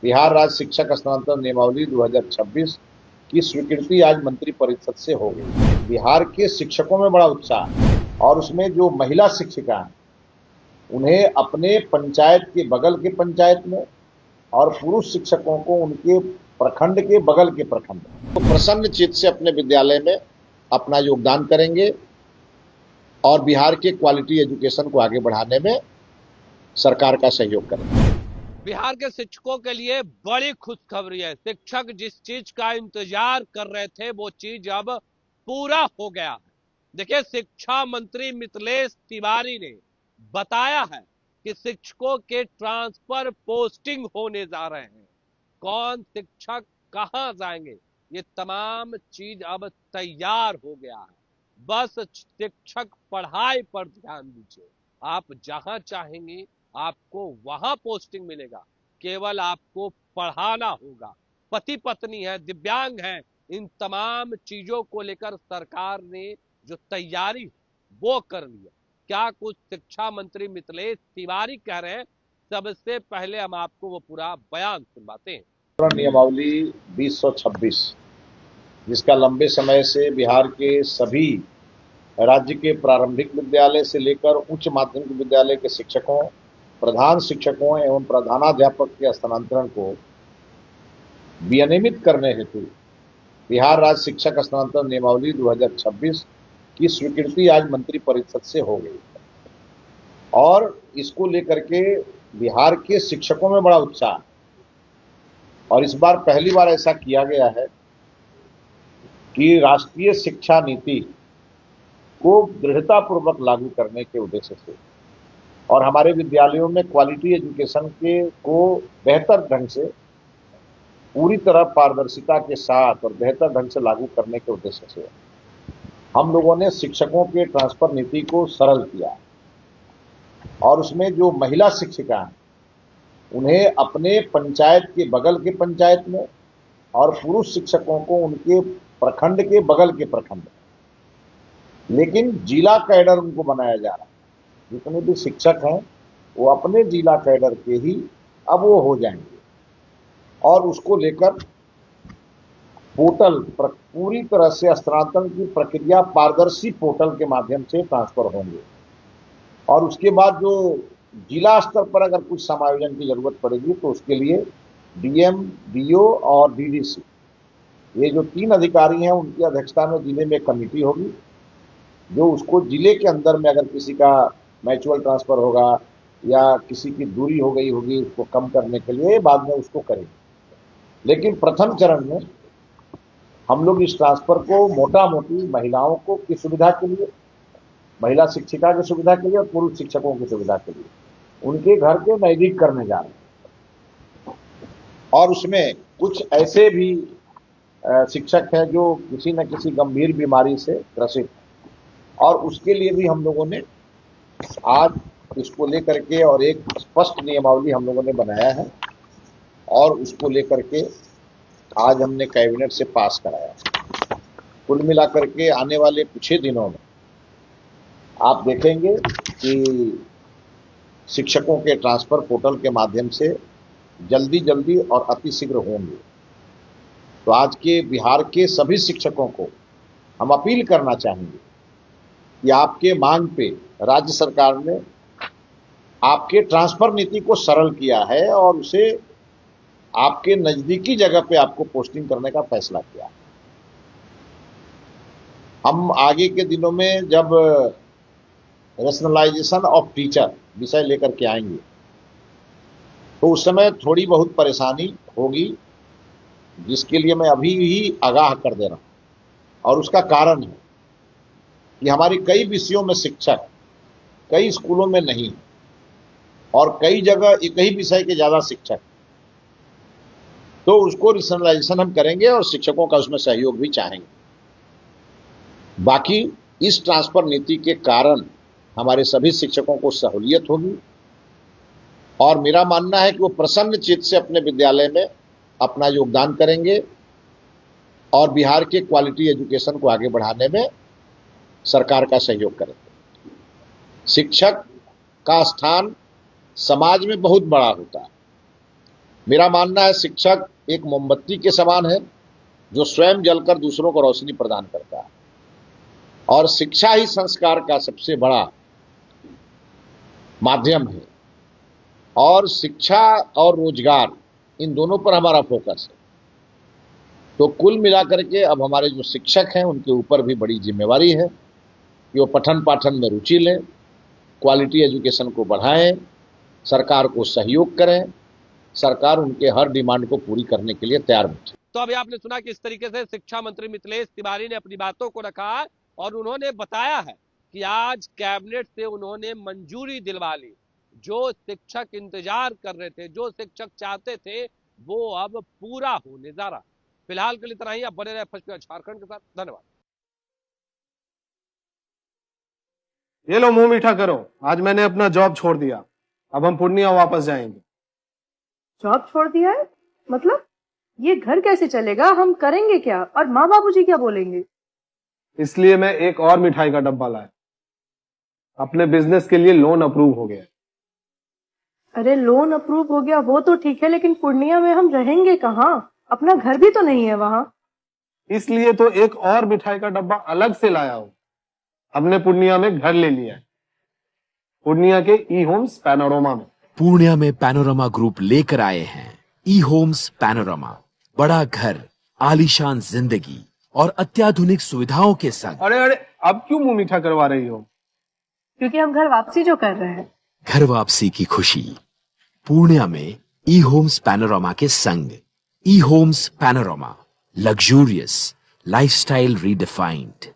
बिहार राज्य शिक्षक स्थानांतरण नियमावली 2026 की स्वीकृति आज मंत्रिपरिषद से हो गई। बिहार के शिक्षकों में बड़ा उत्साह है और उसमें जो महिला शिक्षिका हैं उन्हें अपने पंचायत के बगल के पंचायत में और पुरुष शिक्षकों को उनके प्रखंड के बगल के प्रखंड तो प्रसन्न चित्त से अपने विद्यालय में अपना योगदान करेंगे और बिहार के क्वालिटी एजुकेशन को आगे बढ़ाने में सरकार का सहयोग करेंगे। बिहार के शिक्षकों के लिए बड़ी खुशखबरी है। शिक्षक जिस चीज का इंतजार कर रहे थे वो चीज अब पूरा हो गया है। देखिए, शिक्षा मंत्री मिथिलेश तिवारी ने बताया है कि शिक्षकों के ट्रांसफर पोस्टिंग होने जा रहे हैं। कौन शिक्षक कहां जाएंगे, ये तमाम चीज अब तैयार हो गया है। बस शिक्षक पढ़ाई पर ध्यान दीजिए, आप जहां चाहेंगे आपको वहां पोस्टिंग मिलेगा। केवल आपको पढ़ाना होगा। पति पत्नी है, दिव्यांग है, इन तमाम चीजों को लेकर सरकार ने जो तैयारी वो कर लिया। क्या कुछ शिक्षा मंत्री मिथिलेश तिवारी कह रहे हैं, सबसे पहले हम आपको वो पूरा बयान सुनवाते हैं। नियमावली 2026 जिसका लंबे समय से बिहार के सभी राज्य के प्रारंभिक विद्यालय से लेकर उच्च माध्यमिक विद्यालय के शिक्षकों, प्रधान शिक्षकों एवं प्रधानाध्यापक के स्थानांतरण को विनियमित करने हेतु बिहार राज्य शिक्षक स्थानांतरण नियमावली 2026 की स्वीकृति आज मंत्रिपरिषद से हो गई और इसको लेकर के बिहार के शिक्षकों में बड़ा उत्साह और इस बार पहली बार ऐसा किया गया है कि राष्ट्रीय शिक्षा नीति को दृढ़तापूर्वक लागू करने के उद्देश्य से और हमारे विद्यालयों में क्वालिटी एजुकेशन के को बेहतर ढंग से, पूरी तरह पारदर्शिता के साथ और बेहतर ढंग से लागू करने के उद्देश्य से हम लोगों ने शिक्षकों के ट्रांसफर नीति को सरल किया और उसमें जो महिला शिक्षिका हैं उन्हें अपने पंचायत के बगल के पंचायत में और पुरुष शिक्षकों को उनके प्रखंड के बगल के प्रखंड में, लेकिन जिला कैडर उनको बनाया जा रहा है। जितने भी शिक्षक हैं वो अपने जिला कैडर के ही अब वो हो जाएंगे और उसको लेकर पोर्टल पूरी तरह से स्थानांतरण की प्रक्रिया पारदर्शी पोर्टल के माध्यम से ट्रांसफर होंगे और उसके बाद जो जिला स्तर पर अगर कुछ समायोजन की जरूरत पड़ेगी तो उसके लिए डीएम, डीओ और डीडीसी, ये जो 3 अधिकारी हैं उनकी अध्यक्षता में जिले में कमेटी होगी जो उसको जिले के अंदर में अगर किसी का म्यूचुअल ट्रांसफर होगा या किसी की दूरी हो गई होगी उसको कम करने के लिए बाद में उसको करेंगे। लेकिन प्रथम चरण में हम लोग इस ट्रांसफर को मोटा मोटी महिलाओं को की सुविधा के लिए, महिला शिक्षिका की सुविधा के लिए और पुरुष शिक्षकों की सुविधा के लिए उनके घर के नजदीक करने जा रहे हैं। और उसमें कुछ ऐसे भी शिक्षक हैं जो किसी न किसी गंभीर बीमारी से ग्रसित और उसके लिए भी हम लोगों ने आज इसको लेकर के और एक स्पष्ट नियमावली हम लोगों ने बनाया है और उसको लेकर के आज हमने कैबिनेट से पास कराया। कुल मिलाकर के आने वाले कुछ ही दिनों में आप देखेंगे कि शिक्षकों के ट्रांसफर पोर्टल के माध्यम से जल्दी और अतिशीघ्र होंगे। तो आज के बिहार के सभी शिक्षकों को हम अपील करना चाहेंगे कि आपके मांग पे राज्य सरकार ने आपके ट्रांसफर नीति को सरल किया है और उसे आपके नजदीकी जगह पे आपको पोस्टिंग करने का फैसला किया। हम आगे के दिनों में जब रैशनलाइजेशन ऑफ टीचर विषय लेकर के आएंगे तो उस समय थोड़ी बहुत परेशानी होगी, जिसके लिए मैं अभी ही आगाह कर दे रहा हूं और उसका कारण है कि हमारी कई विषयों में शिक्षक कई स्कूलों में नहीं और कई जगह एक ही विषय के ज्यादा शिक्षक, तो उसको रैशनलाइजेशन हम करेंगे और शिक्षकों का उसमें सहयोग भी चाहेंगे। बाकी इस ट्रांसफर नीति के कारण हमारे सभी शिक्षकों को सहूलियत होगी और मेरा मानना है कि वो प्रसन्न चित्त से अपने विद्यालय में अपना योगदान करेंगे और बिहार के क्वालिटी एजुकेशन को आगे बढ़ाने में सरकार का सहयोग करेंगे। शिक्षक का स्थान समाज में बहुत बड़ा होता है मेरा मानना है शिक्षक एक मोमबत्ती के समान है जो स्वयं जलकर दूसरों को रोशनी प्रदान करता है, और शिक्षा ही संस्कार का सबसे बड़ा माध्यम है। और शिक्षा और रोजगार, इन दोनों पर हमारा फोकस है। तो कुल मिलाकर के अब हमारे जो शिक्षक हैं उनके ऊपर भी बड़ी जिम्मेवारी है कि वो पठन पाठन में रुचि लें, क्वालिटी एजुकेशन को बढ़ाएं, सरकार को सहयोग करें, सरकार उनके हर डिमांड को पूरी करने के लिए तैयार बैठे। तो अभी आपने सुना कि इस तरीके से शिक्षा मंत्री मिथिलेश तिवारी ने अपनी बातों को रखा है और उन्होंने बताया है कि आज कैबिनेट से उन्होंने मंजूरी दिलवा ली। जो शिक्षक इंतजार कर रहे थे, जो शिक्षक चाहते थे, वो अब पूरा होने जा रहा। फिलहाल के लिए इतना ही। आप बने रहे फर्स्ट झारखंड के साथ। धन्यवाद। ये लो मुंह मीठा करो, आज मैंने अपना जॉब छोड़ दिया, अब हम पूर्णिया वापस जाएंगे। जॉब छोड़ दिया है? मतलब ये घर कैसे चलेगा? हम करेंगे क्या? और माँ बाबूजी क्या बोलेंगे? इसलिए मैं एक और मिठाई का डब्बा लाया। अपने बिजनेस के लिए लोन अप्रूव हो गया। अरे लोन अप्रूव हो गया वो तो ठीक है, लेकिन पूर्णिया में हम रहेंगे कहाँ? अपना घर भी तो नहीं है वहाँ। इसलिए तो एक और मिठाई का डब्बा अलग से लाया हूँ। हमने पूर्णिया में घर ले लिया है, पूर्णिया के ई होम्स पैनोरमा में। पूर्णिया में पैनोरमा ग्रुप लेकर आए हैं ई होम्स पैनोरमा। बड़ा घर, आलीशान जिंदगी और अत्याधुनिक सुविधाओं के संग। अरे अरे, अब क्यों मुंह मीठा करवा रही हो? क्योंकि हम घर वापसी जो कर रहे हैं। घर वापसी की खुशी पूर्णिया में ई होम्स पैनोरमा के संग। ई homes panorama, luxurious lifestyle redefined.